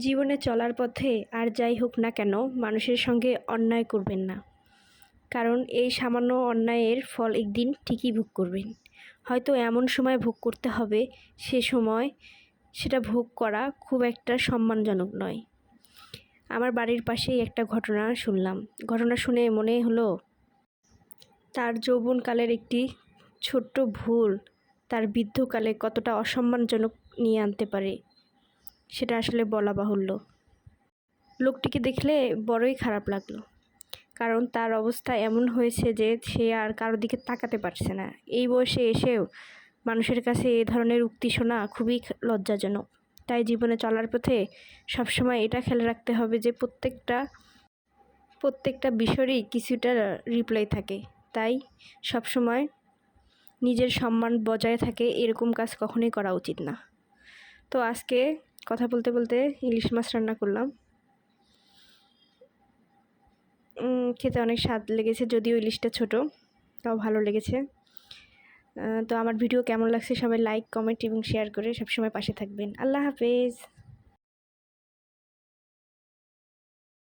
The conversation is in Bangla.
জীবনে চলার পথে আর যাই হোক না কেন মানুষের সঙ্গে অন্যায় করবেন না। কারণ এই সামান্য অন্যায়ের ফল একদিন ঠিকই ভোগ করবেন। হয়তো এমন সময় ভোগ করতে হবে, সে সময় সেটা ভোগ করা খুব একটা সম্মানজনক নয়। আমার বাড়ির পাশেই একটা ঘটনা শুনলাম। ঘটনা শুনে মনে হলো তার যৌবনকালের একটি ছোট্ট ভুল তার বৃদ্ধকালে কতটা অসম্মানজনক নিয়ে আনতে পারে, সেটা আসলে বলা বাহুল্য। লোকটিকে দেখলে বড়ই খারাপ লাগলো, কারণ তার অবস্থা এমন হয়েছে যে সে আর কারোর দিকে তাকাতে পারছে না। এই বয়সে এসেও মানুষের কাছে এ ধরনের উক্তি শোনা খুবই লজ্জাজনক। তাই জীবনে চলার পথে সবসময় এটা খেয়াল রাখতে হবে যে প্রত্যেকটা বিষয়েরই কিছুটা রিপ্লাই থাকে। তাই সবসময় নিজের সম্মান বজায় থাকে এরকম কাজ কখনোই করা উচিত না। তো আজকে কথা বলতে বলতে ইলিশ মাছ রান্না করলাম। খেতে অনেক স্বাদ লেগেছে, যদিও ইলিশটা ছোট, তাও ভালো লেগেছে। তো আমার ভিডিও কেমন লাগছে সবাই লাইক, কমেন্ট এবং শেয়ার করে সবসময় পাশে থাকবেন। আল্লাহ হাফেজ।